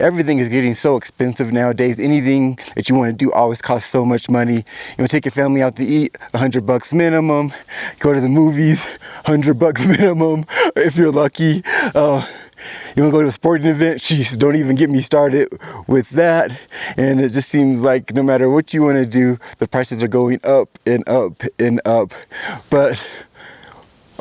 everything is getting so expensive nowadays. Anything that you want to do always costs so much money. You know, take your family out to eat, $100 minimum. Go to the movies, $100 minimum if you're lucky. You want to go to a sporting event? Jeez, don't even get me started with that. And it just seems like no matter what you want to do, the prices are going up and up and up. But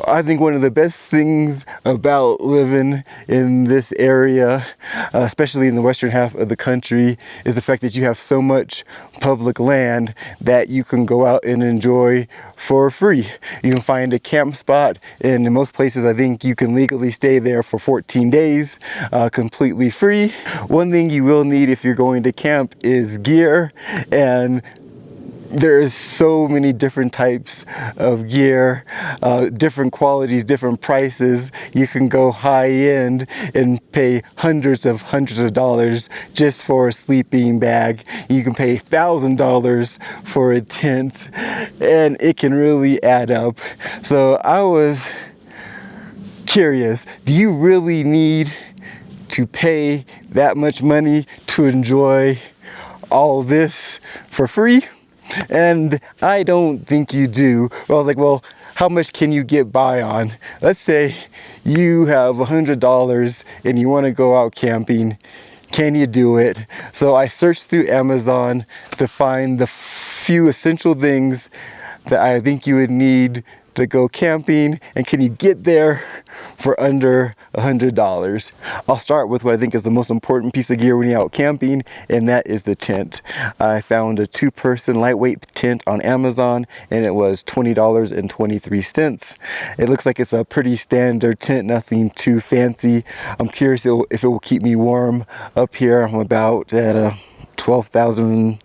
I think one of the best things about living in this area, especially in the western half of the country, is the fact that you have so much public land that you can go out and enjoy for free. You can find a camp spot, and in most places I think you can legally stay there for 14 days completely free. One thing you will need if you're going to camp is gear, and there's so many different types of gear, different qualities, different prices. You can go high end and pay hundreds of dollars just for a sleeping bag. You can pay $1,000 for a tent, and it can really add up. So I was curious, do you really need to pay that much money to enjoy all this for free? And I don't think you do. Well, I was like, well, how much can you get by on? Let's say you have $100 and you want to go out camping. Can you do it? So I searched through Amazon to find the few essential things that I think you would need to go camping, and can you get there for under $100? I'll start with what I think is the most important piece of gear when you're out camping, and that is the tent. I found a 2-person lightweight tent on Amazon, and it was $20.23. It looks like it's a pretty standard tent, nothing too fancy. I'm curious if it will keep me warm up here. I'm about at 12,000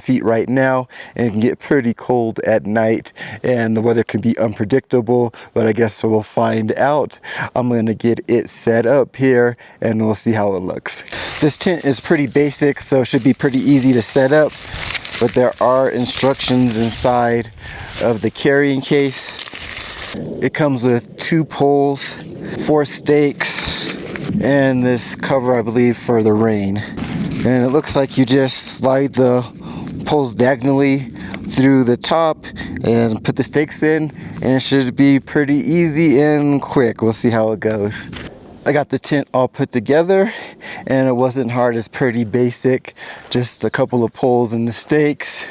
feet right now, and it can get pretty cold at night, and the weather can be unpredictable, but I guess we'll find out. I'm gonna get it set up here and we'll see how it looks. This tent is pretty basic, so it should be pretty easy to set up, but there are instructions inside of the carrying case. It comes with 2 poles, 4 stakes, and this cover, I believe, for the rain. And it looks like you just slide the poles diagonally through the top and put the stakes in, and it should be pretty easy and quick. We'll see how it goes. I got the tent all put together, and it wasn't hard. It's pretty basic, just a couple of poles and the stakes.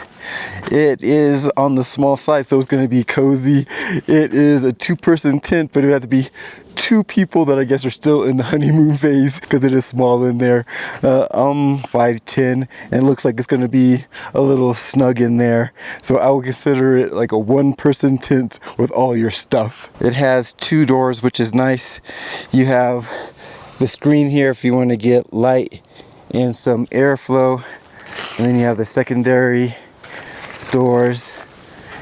It is on the small side, so it's going to be cozy. It is a 2-person tent, but it would have to be 2 people that I guess are still in the honeymoon phase because it is small in there. I'm 5'10", and it looks like it's going to be a little snug in there. So I would consider it like a 1-person tent with all your stuff. It has 2 doors, which is nice. You have the screen here if you want to get light and some airflow, and then you have the secondary doors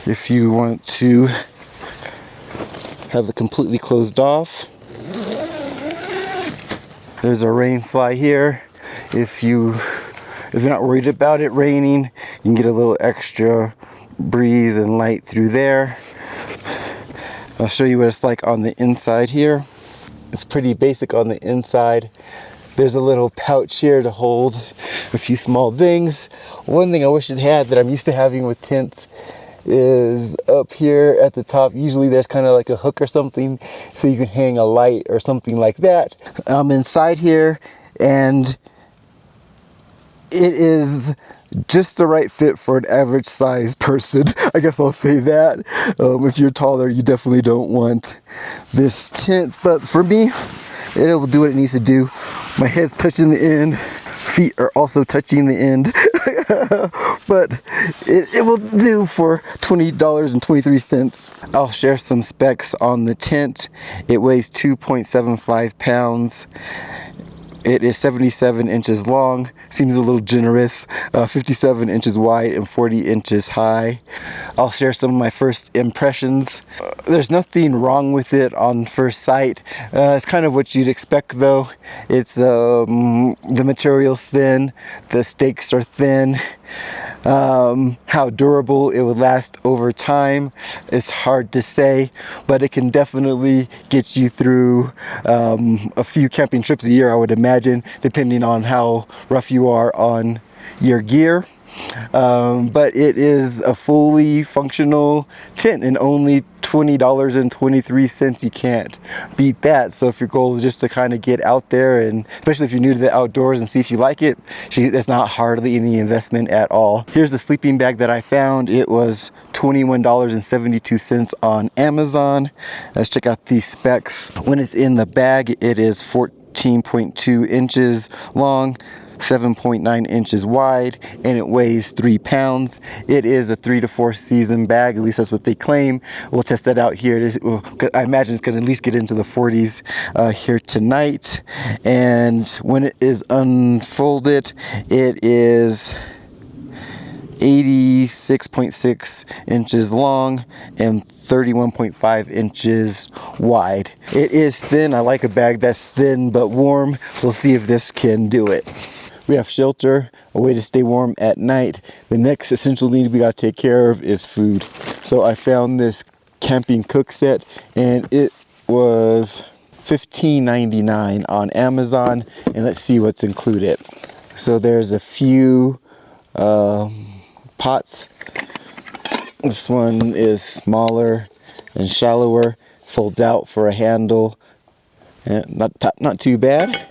if you want to have it completely closed off. There's a rain fly here. If you're not worried about it raining, you can get a little extra breeze and light through there. I'll show you what it's like on the inside here. It's pretty basic on the inside. There's a little pouch here to hold a few small things. One thing I wish it had that I'm used to having with tents is up here at the top. Usually there's kind of like a hook or something so you can hang a light or something like that. I'm inside here, and it is just the right fit for an average sized person. I guess I'll say that. If you're taller, you definitely don't want this tent, but for me, it will do what it needs to do. My head's touching the end, feet are also touching the end, but it will do for $20.23. I'll share some specs on the tent. It weighs 2.75 pounds. It is 77 inches long, seems a little generous, 57 inches wide and 40 inches high. I'll share some of my first impressions. There's nothing wrong with it on first sight. It's kind of what you'd expect though. It's the material's thin, the stakes are thin. How durable it would last over time, it's hard to say, but it can definitely get you through a few camping trips a year, I would imagine, depending on how rough you are on your gear. But it is a fully functional tent and only $20.23. You can't beat that. So if your goal is just to kind of get out there, and especially if you're new to the outdoors, and see if you like it, that's not hardly any investment at all. Here's the sleeping bag that I found. It was $21.72 on Amazon. Let's check out these specs. When it's in the bag, it is 14.2 inches long, 7.9 inches wide, and it weighs 3 pounds. It is a 3 to 4 season bag, at least that's what they claim. We'll test that out here. I imagine it's going to at least get into the 40s here tonight. And when it is unfolded, it is 86.6 inches long and 31.5 inches wide. It is thin. I like a bag that's thin but warm. We'll see if this can do it. We have shelter, a way to stay warm at night. The next essential need we got to take care of is food. So I found this camping cook set, and it was $15.99 on Amazon, and let's see what's included. So there's a few pots. This one is smaller and shallower, folds out for a handle, and not too bad.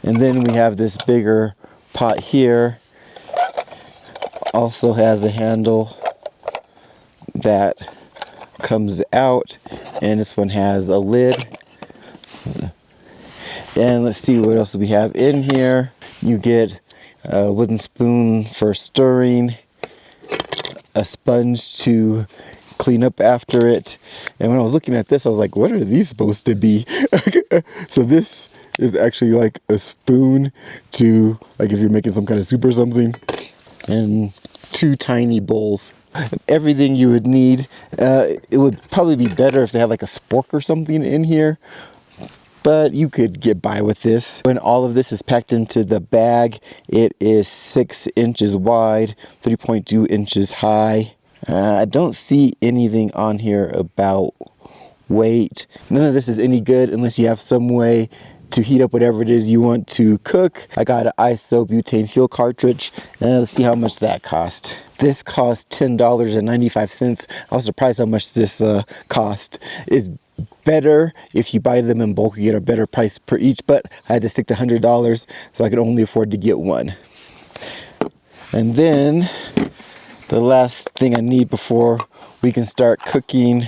And then we have this bigger pot here, also has a handle that comes out, and this one has a lid. And let's see what else we have in here. You get a wooden spoon for stirring, a sponge to clean up after it. And when I was looking at this, I was like, what are these supposed to be? So this is actually like a spoon to, like, if you're making some kind of soup or something, and 2 tiny bowls. Everything you would need. It would probably be better if they had like a spork or something in here, but you could get by with this. When all of this is packed into the bag, it is 6 inches wide, 3.2 inches high. I don't see anything on here about weight. None of this is any good unless you have some way to heat up whatever it is you want to cook. I got an isobutane fuel cartridge, and let's see how much that cost. This cost $10.95. I was surprised how much this cost. It's better if you buy them in bulk, you get a better price per each, but I had to stick to $100, so I could only afford to get one. And then the last thing I need before we can start cooking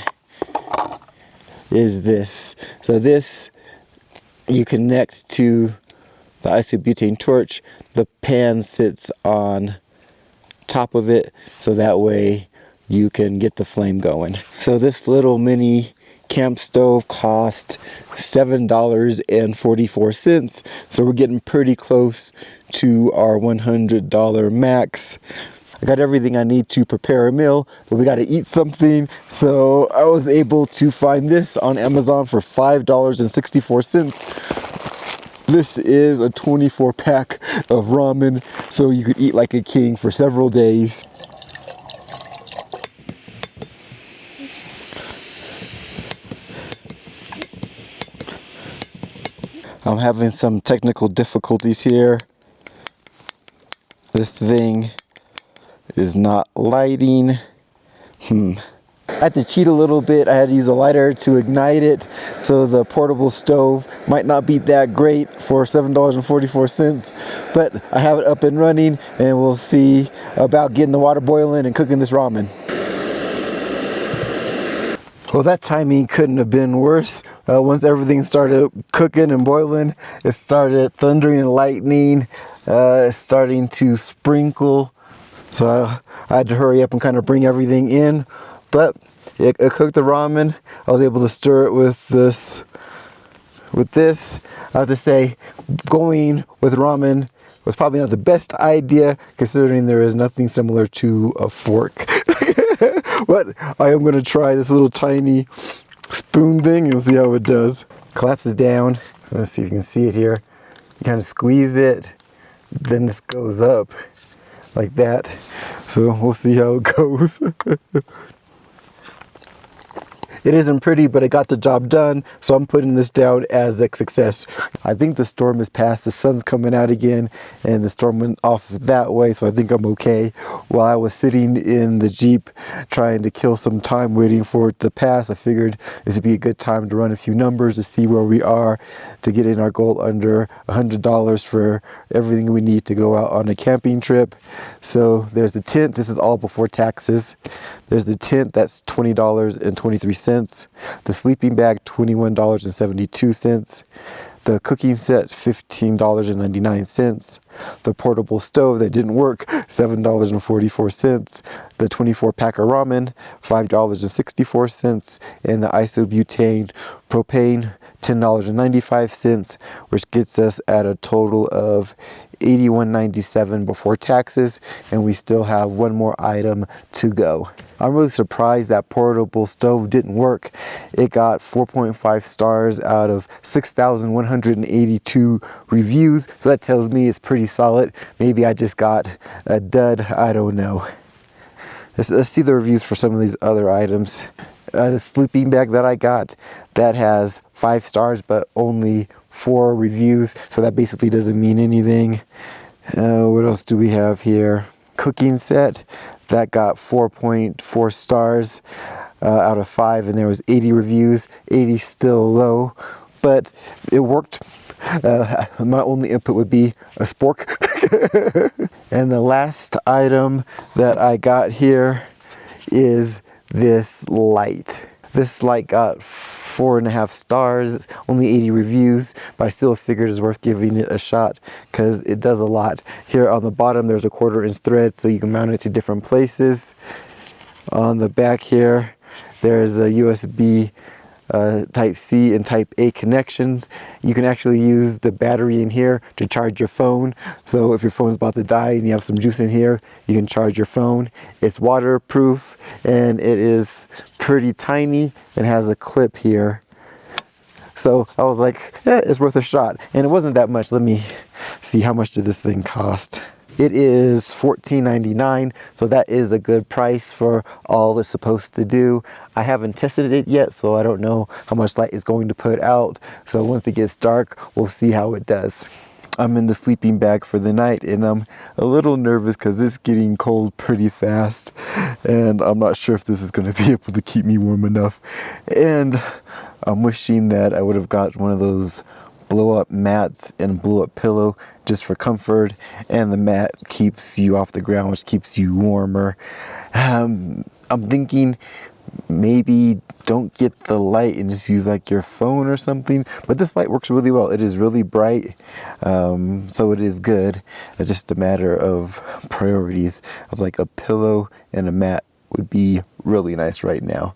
is this. So this you connect to the isobutane torch. The pan sits on top of it, so that way you can get the flame going. So this little mini camp stove cost $7.44. So we're getting pretty close to our $100 max. I got everything I need to prepare a meal, but we got to eat something. So I was able to find this on Amazon for $5.64. This is a 24 pack of ramen, so you could eat like a king for several days. I'm having some technical difficulties here. This thing is not lighting. I had to cheat a little bit. I had to use a lighter to ignite it, so the portable stove might not be that great for $7.44, but I have it up and running, and we'll see about getting the water boiling and cooking this ramen. Well, that timing couldn't have been worse. Once everything started cooking and boiling, it started thundering and lightning, starting to sprinkle. So I had to hurry up and kind of bring everything in, but it cooked the ramen. I was able to stir it with this. I have to say, going with ramen was probably not the best idea, considering there is nothing similar to a fork. But I am going to try this little tiny spoon thing and see how it does. Collapses down. Let's see if you can see it here. You kind of squeeze it, then this goes up like that. So we'll see how it goes. It isn't pretty, but it got the job done, so I'm putting this down as a success. I think the storm is past, the sun's coming out again, and the storm went off that way, so I think I'm okay. While I was sitting in the Jeep trying to kill some time waiting for it to pass, I figured this would be a good time to run a few numbers to see where we are, to get in our goal under $100 for everything we need to go out on a camping trip. So there's the tent, this is all before taxes. There's the tent, that's $20.23. The sleeping bag, $21.72. The cooking set, $15.99. The portable stove that didn't work, $7.44. The 24-pack of ramen, $5.64. And the isobutane propane, $10.95, which gets us at a total of $81.97 before taxes, and we still have one more item to go. I'm really surprised that portable stove didn't work. It got 4.5 stars out of 6,182 reviews, so that tells me it's pretty solid. Maybe I just got a dud, I don't know. Let's see the reviews for some of these other items. The sleeping bag that I got, that has 5 stars but only 4 reviews, so that basically doesn't mean anything. What else do we have here? Cooking set, that got 4.4 stars out of 5, and there was 80 reviews. 80 still low, but it worked. My only input would be a spork. And the last item that I got here is this light. This light got 4.5 stars, only 80 reviews, but I still figured it's worth giving it a shot because it does a lot. Here on the bottom there's a 1/4-inch thread so you can mount it to different places. On the back here there's a USB Type C and Type A connections. You can actually use the battery in here to charge your phone. So if your phone's about to die and you have some juice in here, you can charge your phone. It's waterproof and it is pretty tiny and has a clip here. So I was like, it's worth a shot. And it wasn't that much. Let me see, how much did this thing cost? It is $14.99, so that is a good price for all it's supposed to do. I haven't tested it yet, so I don't know how much light it's going to put out. So once it gets dark, we'll see how it does. I'm in the sleeping bag for the night, and I'm a little nervous because it's getting cold pretty fast, and I'm not sure if this is going to be able to keep me warm enough. And I'm wishing that I would have got one of those blow up mats and blow up pillow just for comfort, and the mat keeps you off the ground, which keeps you warmer. I'm thinking maybe don't get the light and just use like your phone or something, but this light works really well. It is really bright, so it is good. It's just a matter of priorities. I was like, a pillow and a mat would be really nice right now.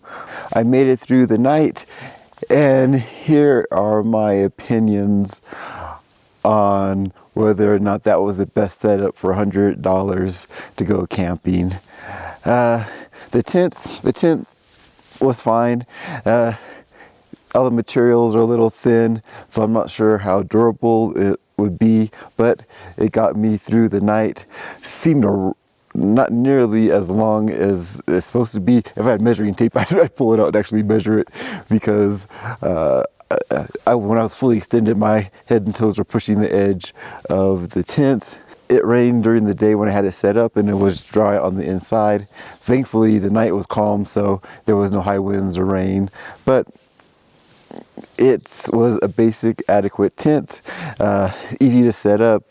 I made it through the night, and here are my opinions on whether or not that was the best setup for $100 to go camping. The tent was fine. All the materials are a little thin, so I'm not sure how durable it would be, but it got me through the night. Seemed not nearly as long as it's supposed to be. If I had measuring tape, I'd pull it out and actually measure it, because when I was fully extended, my head and toes were pushing the edge of the tent. It rained during the day when I had it set up, and it was dry on the inside. Thankfully, the night was calm, so there was no high winds or rain, but it was a basic, adequate tent, easy to set up.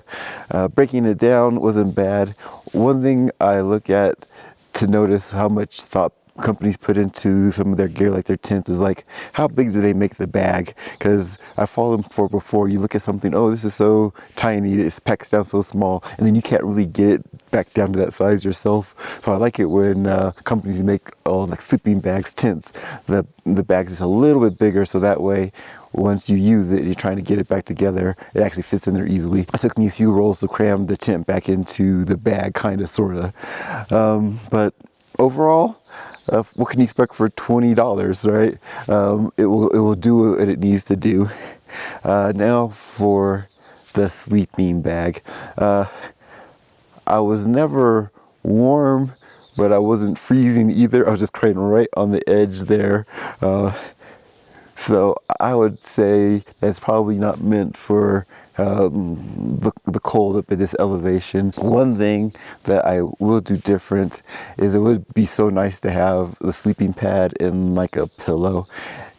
Breaking it down wasn't bad. One thing I look at to notice how much thought companies put into some of their gear, like their tents, is like, how big do they make the bag? Because I've fallen for before, you look at something, oh, this is so tiny, it packs down so small, and then you can't really get it back down to that size yourself. So I like it when companies make all like sleeping bags, tents, the bag's just a little bit bigger, so that way once you use it, you're trying to get it back together, it actually fits in there easily. It took me a few rolls to cram the tent back into the bag, kind of, sort of. But overall, what can you expect for $20, right? It will do what it needs to do. Now for the sleeping bag. I was never warm, but I wasn't freezing either. I was just kind of right on the edge there. So I would say that's probably not meant for the cold up at this elevation. One thing that I will do different is it would be so nice to have the sleeping pad in like a pillow.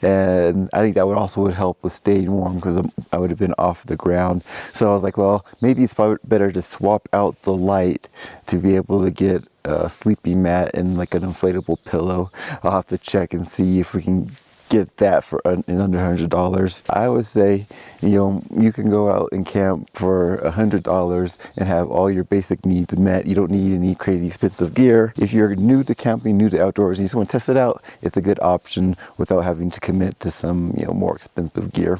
And I think that would help with staying warm because I would have been off the ground. So I was like, well, maybe it's probably better to swap out the light to be able to get a sleeping mat and like an inflatable pillow. I'll have to check and see if we can get that for in under $100. I would say, you can go out and camp for $100 and have all your basic needs met. You don't need any crazy expensive gear. If you're new to camping, new to outdoors, and you just want to test it out, it's a good option without having to commit to some, more expensive gear.